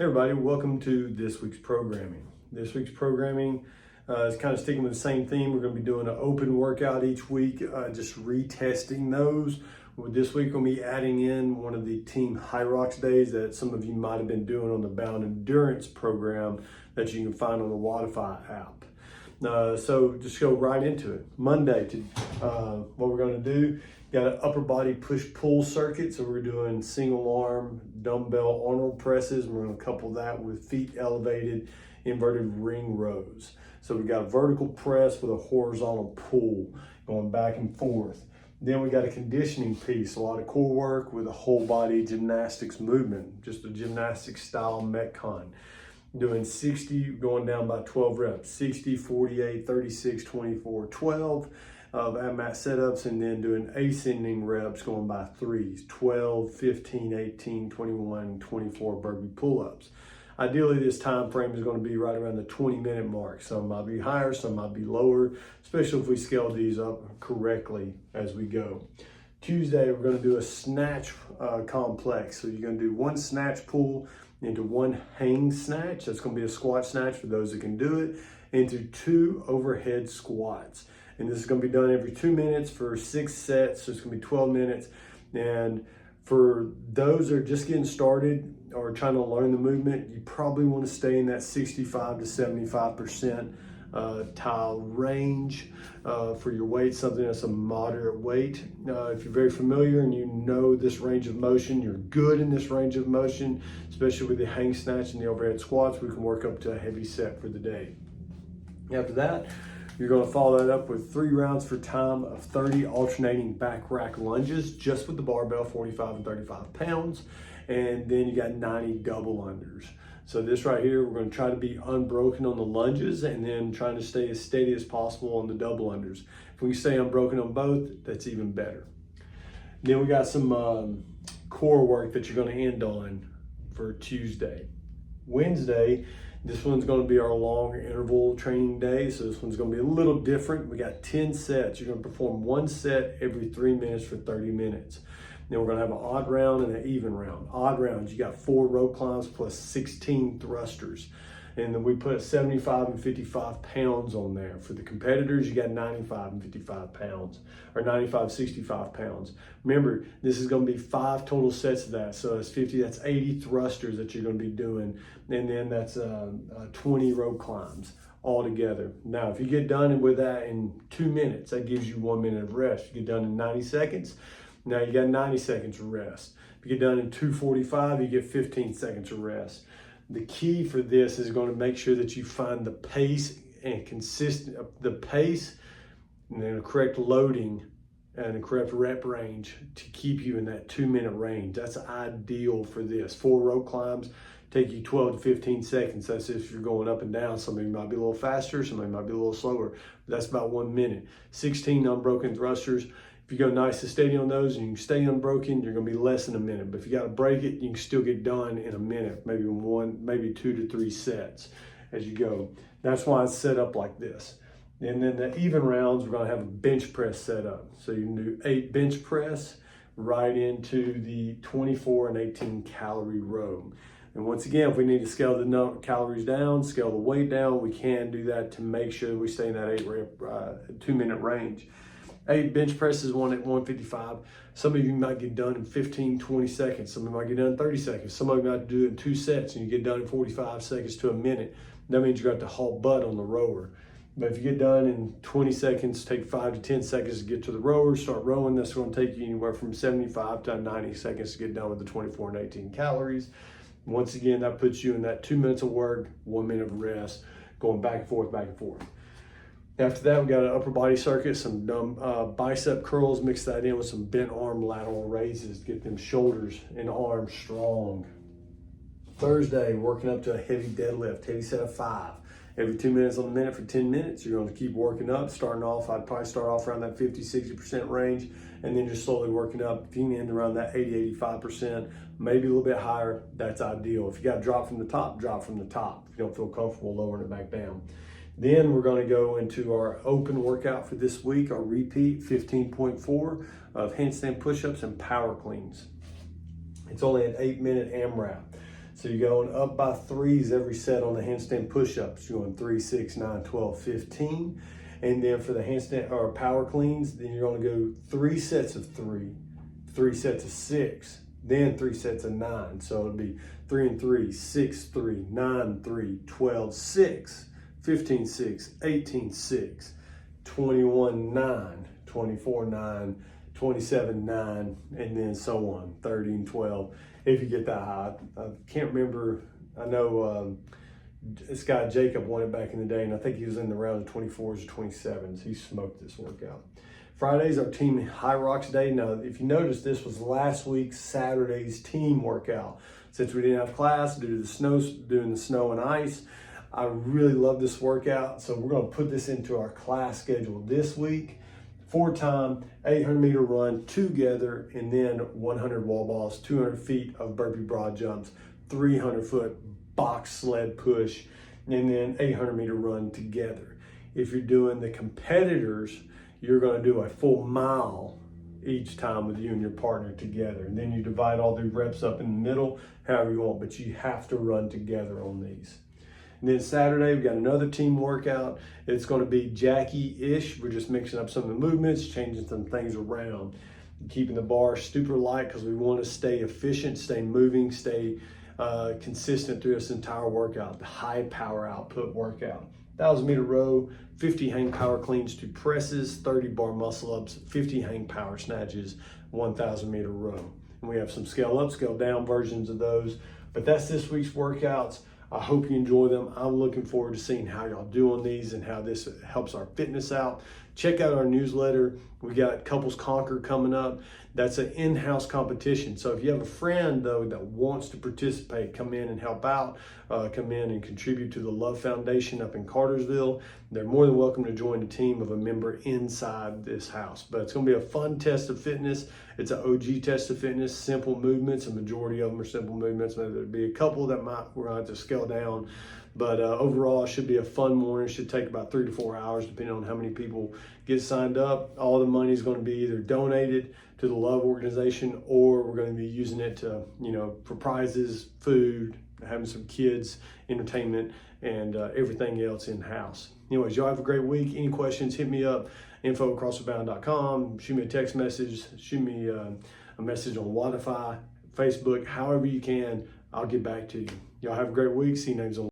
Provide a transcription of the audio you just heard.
Hey everybody, welcome to this week's programming. This week's programming is kind of sticking with the same theme. We're going to be doing an open workout each week, just retesting those. This week we'll be adding in one of the Team High Rocks days that some of you might have been doing on the Bound Endurance program that you can find on the Wodify app. So just go right into it. Monday, what we're going to do, got an upper body push-pull circuit. So we're doing single arm dumbbell Arnold presses. And we're going to couple that with feet elevated inverted ring rows. So we got a vertical press with a horizontal pull going back and forth. Then we got a conditioning piece, a lot of core work with a whole body gymnastics movement, just a gymnastic style Metcon. Doing 60, going down by 12 reps, 60, 48, 36, 24, 12 of mat setups, and then doing ascending reps going by threes, 12, 15, 18, 21, 24 burpee pull-ups. Ideally, this time frame is going to be right around the 20-minute mark. Some might be higher, some might be lower, especially if we scale these up correctly as we go. Tuesday, we're going to do a snatch complex. So you're going to do one snatch pull into one hang snatch. That's going to be a squat snatch for those that can do it, into 2 overhead squats. And this is going to be done every 2 minutes for 6 sets. So it's going to be 12 minutes. And for those that are just getting started or trying to learn the movement, you probably want to stay in that 65 to 75% tile range for your weight, something that's a moderate weight. If you're very familiar and you know this range of motion, you're good in this range of motion, especially with the hang snatch and the overhead squats, we can work up to a heavy set for the day. After that, you're going to follow that up with 3 rounds for time of 30 alternating back rack lunges, just with the barbell, 45 and 35 pounds. And then you got 90 double unders. So this right here, we're going to try to be unbroken on the lunges and then trying to stay as steady as possible on the double unders. If we can stay unbroken on both, that's even better. Then we got some core work that you're going to end on for Tuesday. Wednesday, this one's going to be our long interval training day. So this one's going to be a little different. We got 10 sets. You're going to perform 1 set every 3 minutes for 30 minutes. Then we're going to have an odd round and an even round. Odd rounds, you got 4 rope climbs plus 16 thrusters. And then we put 75 and 55 pounds on there. For the competitors, you got 95 and 55 pounds, or 95, 65 pounds. Remember, this is going to be 5 total sets of that. So it's 50, that's 80 thrusters that you're going to be doing. And then that's 20 rope climbs all together. Now, if you get done with that in 2 minutes, that gives you 1 minute of rest. You get done in 90 seconds, now you got 90 seconds of rest. If you get done in 2:45, you get 15 seconds of rest. The key for this is going to make sure that you find the pace and the pace and then the correct loading and the correct rep range to keep you in that 2 minute range. That's ideal for this. 4 rope climbs take you 12 to 15 seconds. That's if you're going up and down. Somebody might be a little faster, somebody might be a little slower. But that's about 1 minute. 16 unbroken thrusters. If you go nice and steady on those and you can stay unbroken, you're going to be less than a minute. But if you got to break it, you can still get done in a minute, maybe 2 to 3 sets as you go. That's why it's set up like this. And then the even rounds, we're going to have a bench press set up. So you can do 8 bench press right into the 24 and 18 calorie row. And once again, if we need to scale the calories down, scale the weight down, we can do that to make sure we stay in that 8 rep, 2 minute range. 8 bench presses, 1 at 155. Some of you might get done in 15, 20 seconds. Some of you might get done in 30 seconds. Some of you might do it in 2 sets and you get done in 45 seconds to a minute. That means you got to halt butt on the rower. But if you get done in 20 seconds, take 5 to 10 seconds to get to the rower, start rowing. That's going to take you anywhere from 75 to 90 seconds to get done with the 24 and 18 calories. Once again, that puts you in that 2 minutes of work, 1 minute of rest, going back and forth, back and forth. After that, we got an upper body circuit, some bicep curls, mix that in with some bent arm lateral raises, get them shoulders and arms strong. Thursday, working up to a heavy deadlift, heavy set of 5. Every 2 minutes on the minute for 10 minutes, you're going to keep working up. Starting off, I'd probably start off around that 50, 60% range, and then just slowly working up. If you can end around that 80, 85%, maybe a little bit higher, that's ideal. If you got to drop from the top, drop from the top. If you don't feel comfortable lowering it back down. Then we're going to go into our open workout for this week, our repeat 15.4 of handstand push-ups and power cleans. It's only an 8-minute AMRAP. So you're going up by 3s every set on the handstand push-ups. You're going 3, 6, 9, 12, 15. And then for the handstand or power cleans, then you're going to go 3 sets of 3, 3 sets of 6, then 3 sets of 9. So it'll be 3 and 3, 6, 3, 9, 3, 12, 6, 15, 6, 18, 6, 21, 9, 24, 9, 27, 9, and then so on, 30 and 12, if you get that high. I can't remember, I know this guy Jacob won it back in the day, and I think he was in the round of 24s or 27s. He smoked this workout. Friday's our team High Rocks day. Now, if you notice, this was last week's Saturday's team workout. Since we didn't have class due to the snow, doing the snow and ice, I really love this workout. So we're gonna put this into our class schedule this week. 4-time, 800-meter run together, and then 100 wall balls, 200 feet of burpee broad jumps, 300-foot box sled push, and then 800-meter run together. If you're doing the competitors, you're going to do a full mile each time with you and your partner together. And then you divide all the reps up in the middle, however you want, but you have to run together on these. And then Saturday, we've got another team workout. It's going to be Jackie-ish. We're just mixing up some of the movements, changing some things around, keeping the bar super light because we want to stay efficient, stay moving, stay consistent through this entire workout, the high power output workout. 1,000-meter row, 50 hang power cleans, 2 presses, 30 bar muscle ups, 50 hang power snatches, 1,000-meter row. And we have some scale up, scale down versions of those. But that's this week's workouts. I hope you enjoy them. I'm looking forward to seeing how y'all do on these and how this helps our fitness out. Check out our newsletter. We got Couples Conquer coming up. That's an in-house competition. So if you have a friend, though, that wants to participate, come in and help out, come in and contribute to the Love Foundation up in Cartersville, they're more than welcome to join the team of a member inside this house. But it's going to be a fun test of fitness. It's an OG test of fitness, simple movements. A majority of them are simple movements. Maybe there'll be a couple that we're going to have to scale down. But overall, it should be a fun morning. It should take about 3 to 4 hours, depending on how many people get signed up. All the money is going to be either donated to the Love organization, or we're going to be using it to, for prizes, food, having some kids, entertainment, and everything else in-house. Anyways, y'all have a great week. Any questions, hit me up, info@crossfitbound.com. Shoot me a text message, shoot me a message on Wi-Fi, Facebook, however you can. I'll get back to you. Y'all have a great week. See you next on